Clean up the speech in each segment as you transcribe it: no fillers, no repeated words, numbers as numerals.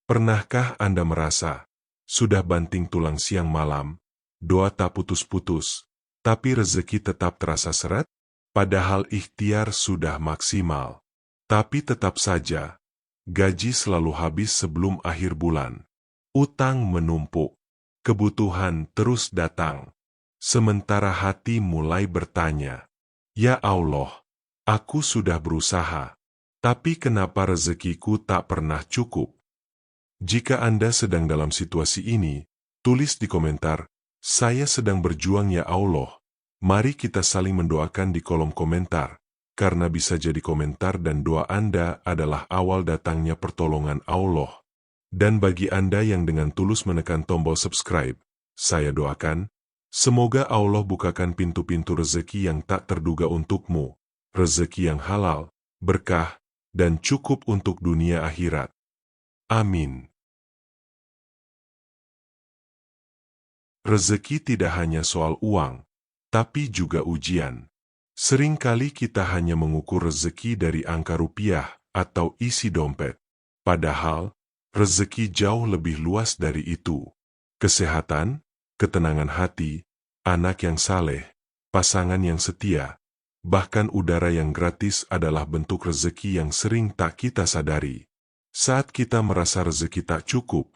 Pernahkah Anda merasa, sudah banting tulang siang malam, doa tak putus-putus, tapi rezeki tetap terasa seret? Padahal ikhtiar sudah maksimal. Tapi tetap saja, gaji selalu habis sebelum akhir bulan. Utang menumpuk, kebutuhan terus datang. Sementara hati mulai bertanya, "Ya Allah, aku sudah berusaha, tapi kenapa rezekiku tak pernah cukup?" Jika Anda sedang dalam situasi ini, tulis di komentar, "Saya sedang berjuang ya Allah." Mari kita saling mendoakan di kolom komentar, karena bisa jadi komentar dan doa Anda adalah awal datangnya pertolongan Allah. Dan bagi Anda yang dengan tulus menekan tombol subscribe, saya doakan, semoga Allah bukakan pintu-pintu rezeki yang tak terduga untukmu, rezeki yang halal, berkah, dan cukup untuk dunia akhirat. Amin. Rezeki tidak hanya soal uang, tapi juga ujian. Seringkali kita hanya mengukur rezeki dari angka rupiah atau isi dompet. Padahal, rezeki jauh lebih luas dari itu. Kesehatan, ketenangan hati, anak yang saleh, pasangan yang setia, bahkan udara yang gratis adalah bentuk rezeki yang sering tak kita sadari. Saat kita merasa rezeki tak cukup,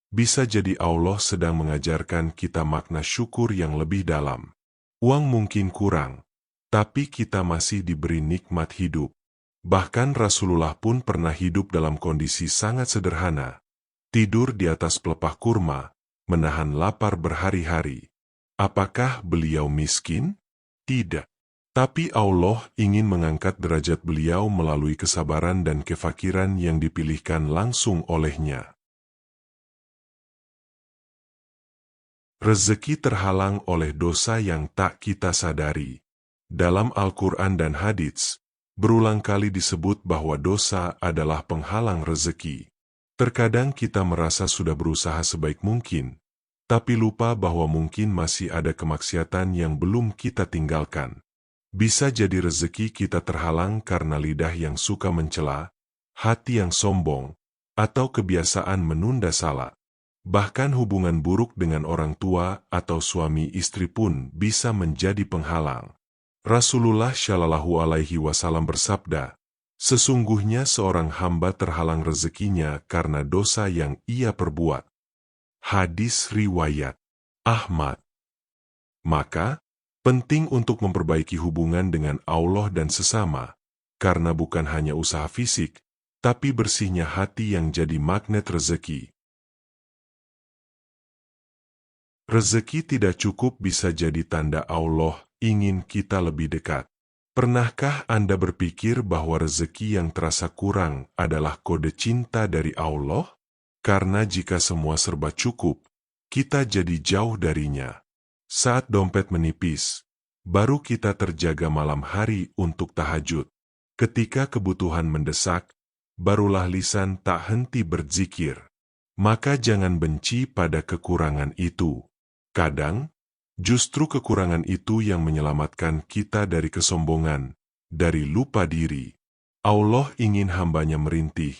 bisa jadi Allah sedang mengajarkan kita makna syukur yang lebih dalam. Uang mungkin kurang, tapi kita masih diberi nikmat hidup. Bahkan Rasulullah pun pernah hidup dalam kondisi sangat sederhana. Tidur di atas pelepah kurma, menahan lapar berhari-hari. Apakah beliau miskin? Tidak. Tapi Allah ingin mengangkat derajat beliau melalui kesabaran dan kefakiran yang dipilihkan langsung olehnya. Rezeki terhalang oleh dosa yang tak kita sadari. Dalam Al-Quran dan hadits, berulang kali disebut bahwa dosa adalah penghalang rezeki. Terkadang kita merasa sudah berusaha sebaik mungkin, tapi lupa bahwa mungkin masih ada kemaksiatan yang belum kita tinggalkan. Bisa jadi rezeki kita terhalang karena lidah yang suka mencela, hati yang sombong, atau kebiasaan menunda salat. Bahkan hubungan buruk dengan orang tua atau suami istri pun bisa menjadi penghalang. Rasulullah Shallallahu Alaihi Wasallam bersabda, "Sesungguhnya seorang hamba terhalang rezekinya karena dosa yang ia perbuat." Hadis riwayat Ahmad. Maka, penting untuk memperbaiki hubungan dengan Allah dan sesama, karena bukan hanya usaha fisik, tapi bersihnya hati yang jadi magnet rezeki. Rezeki tidak cukup bisa jadi tanda Allah ingin kita lebih dekat. Pernahkah Anda berpikir bahwa rezeki yang terasa kurang adalah kode cinta dari Allah? Karena jika semua serba cukup, kita jadi jauh darinya. Saat dompet menipis, baru kita terjaga malam hari untuk tahajud. Ketika kebutuhan mendesak, barulah lisan tak henti berzikir. Maka jangan benci pada kekurangan itu. Kadang, justru kekurangan itu yang menyelamatkan kita dari kesombongan, dari lupa diri. Allah ingin hambanya merintih,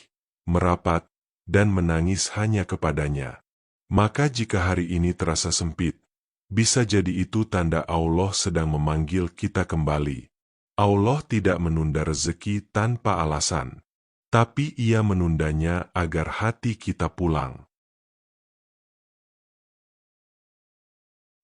merapat, dan menangis hanya kepadanya. Maka jika hari ini terasa sempit, bisa jadi itu tanda Allah sedang memanggil kita kembali. Allah tidak menunda rezeki tanpa alasan, tapi Ia menundanya agar hati kita pulang.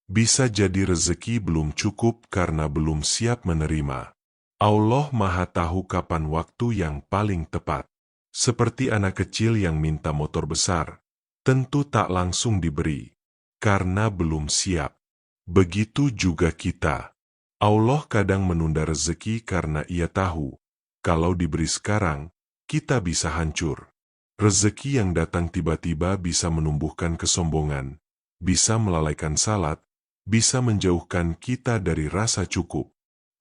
Bisa jadi rezeki belum cukup karena belum siap menerima. Allah Maha Tahu kapan waktu yang paling tepat. Seperti anak kecil yang minta motor besar, tentu tak langsung diberi, karena belum siap. Begitu juga kita. Allah kadang menunda rezeki karena Ia tahu, kalau diberi sekarang, kita bisa hancur. Rezeki yang datang tiba-tiba bisa menumbuhkan kesombongan, bisa melalaikan salat, bisa menjauhkan kita dari rasa cukup.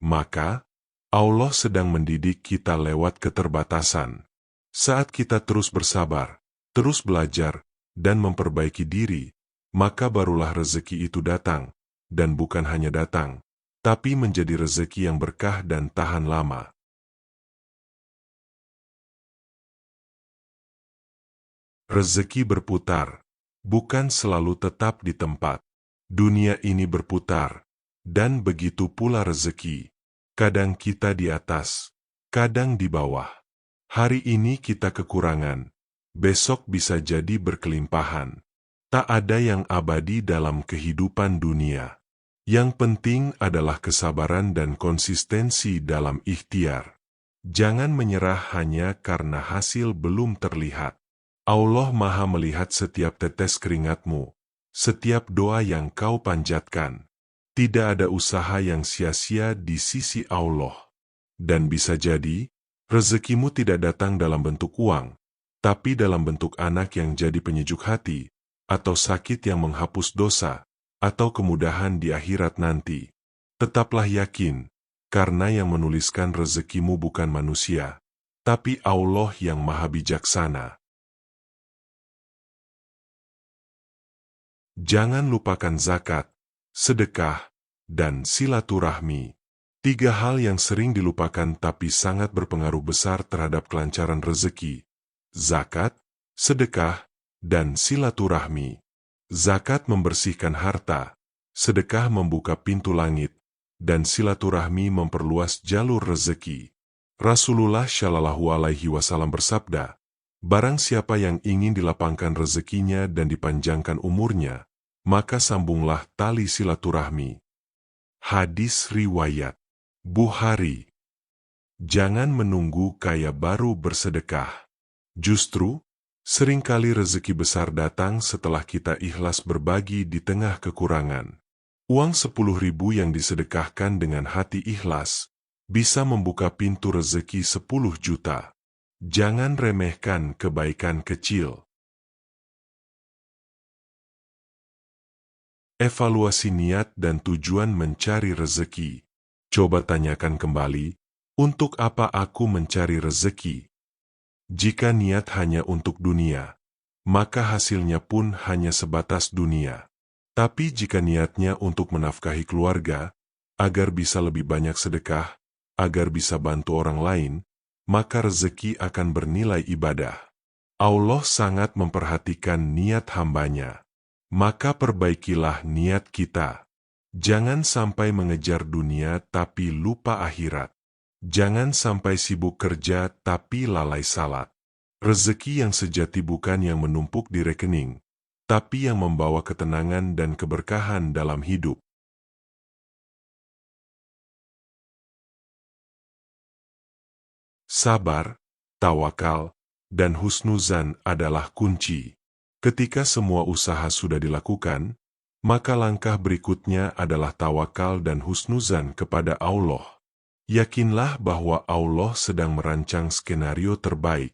Maka, Allah sedang mendidik kita lewat keterbatasan. Saat kita terus bersabar, terus belajar, dan memperbaiki diri, maka barulah rezeki itu datang, dan bukan hanya datang, tapi menjadi rezeki yang berkah dan tahan lama. Rezeki berputar, bukan selalu tetap di tempat. Dunia ini berputar, dan begitu pula rezeki. Kadang kita di atas, kadang di bawah. Hari ini kita kekurangan, besok bisa jadi berkelimpahan. Tak ada yang abadi dalam kehidupan dunia. Yang penting adalah kesabaran dan konsistensi dalam ikhtiar. Jangan menyerah hanya karena hasil belum terlihat. Allah Maha melihat setiap tetes keringatmu, setiap doa yang kau panjatkan. Tidak ada usaha yang sia-sia di sisi Allah. Dan bisa jadi, rezekimu tidak datang dalam bentuk uang, tapi dalam bentuk anak yang jadi penyejuk hati, atau sakit yang menghapus dosa, atau kemudahan di akhirat nanti. Tetaplah yakin, karena yang menuliskan rezekimu bukan manusia, tapi Allah yang Maha Bijaksana. Jangan lupakan zakat, sedekah, dan silaturahmi. 3 hal yang sering dilupakan tapi sangat berpengaruh besar terhadap kelancaran rezeki. Zakat, sedekah, dan silaturahmi. Zakat membersihkan harta, sedekah membuka pintu langit, dan silaturahmi memperluas jalur rezeki. Rasulullah Shallallahu Alaihi Wasallam bersabda, barang siapa yang ingin dilapangkan rezekinya dan dipanjangkan umurnya, maka sambunglah tali silaturahmi. Hadis riwayat Bukhari. Jangan menunggu kaya baru bersedekah. Justru, seringkali rezeki besar datang setelah kita ikhlas berbagi di tengah kekurangan. Uang 10.000 yang disedekahkan dengan hati ikhlas, bisa membuka pintu rezeki 10 juta. Jangan remehkan kebaikan kecil. Evaluasi niat dan tujuan mencari rezeki. Coba tanyakan kembali, untuk apa aku mencari rezeki? Jika niat hanya untuk dunia, maka hasilnya pun hanya sebatas dunia. Tapi jika niatnya untuk menafkahi keluarga, agar bisa lebih banyak sedekah, agar bisa bantu orang lain, maka rezeki akan bernilai ibadah. Allah sangat memperhatikan niat hambanya. Maka perbaikilah niat kita. Jangan sampai mengejar dunia tapi lupa akhirat. Jangan sampai sibuk kerja tapi lalai salat. Rezeki yang sejati bukan yang menumpuk di rekening, tapi yang membawa ketenangan dan keberkahan dalam hidup. Sabar, tawakal, dan husnuzan adalah kunci. Ketika semua usaha sudah dilakukan, maka langkah berikutnya adalah tawakal dan husnuzan kepada Allah. Yakinlah bahwa Allah sedang merancang skenario terbaik.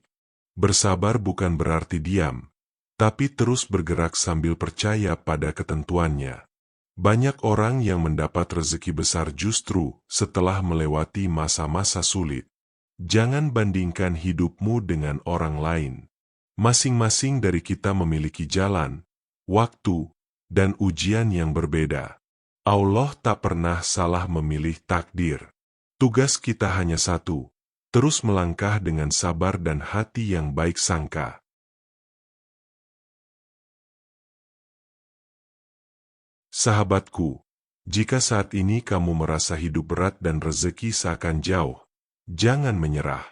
Bersabar bukan berarti diam, tapi terus bergerak sambil percaya pada ketentuannya. Banyak orang yang mendapat rezeki besar justru setelah melewati masa-masa sulit. Jangan bandingkan hidupmu dengan orang lain. Masing-masing dari kita memiliki jalan, waktu, dan ujian yang berbeda. Allah tak pernah salah memilih takdir. Tugas kita hanya satu, terus melangkah dengan sabar dan hati yang baik sangka. Sahabatku, jika saat ini kamu merasa hidup berat dan rezeki seakan jauh, jangan menyerah.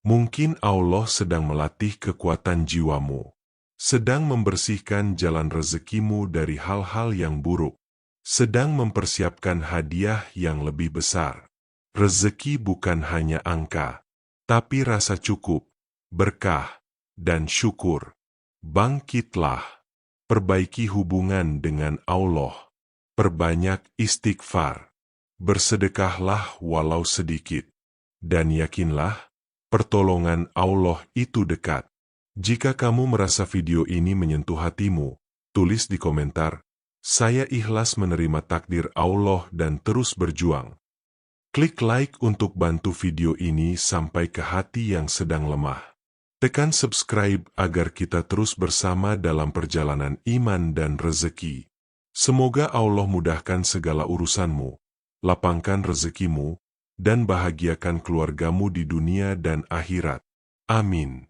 Mungkin Allah sedang melatih kekuatan jiwamu, sedang membersihkan jalan rezekimu dari hal-hal yang buruk, sedang mempersiapkan hadiah yang lebih besar. Rezeki bukan hanya angka, tapi rasa cukup, berkah, dan syukur. Bangkitlah, perbaiki hubungan dengan Allah, perbanyak istighfar, bersedekahlah walau sedikit, dan yakinlah, pertolongan Allah itu dekat. Jika kamu merasa video ini menyentuh hatimu, tulis di komentar, saya ikhlas menerima takdir Allah dan terus berjuang. Klik like untuk bantu video ini sampai ke hati yang sedang lemah. Tekan subscribe agar kita terus bersama dalam perjalanan iman dan rezeki. Semoga Allah mudahkan segala urusanmu, lapangkan rezekimu, dan bahagiakan keluargamu di dunia dan akhirat. Amin.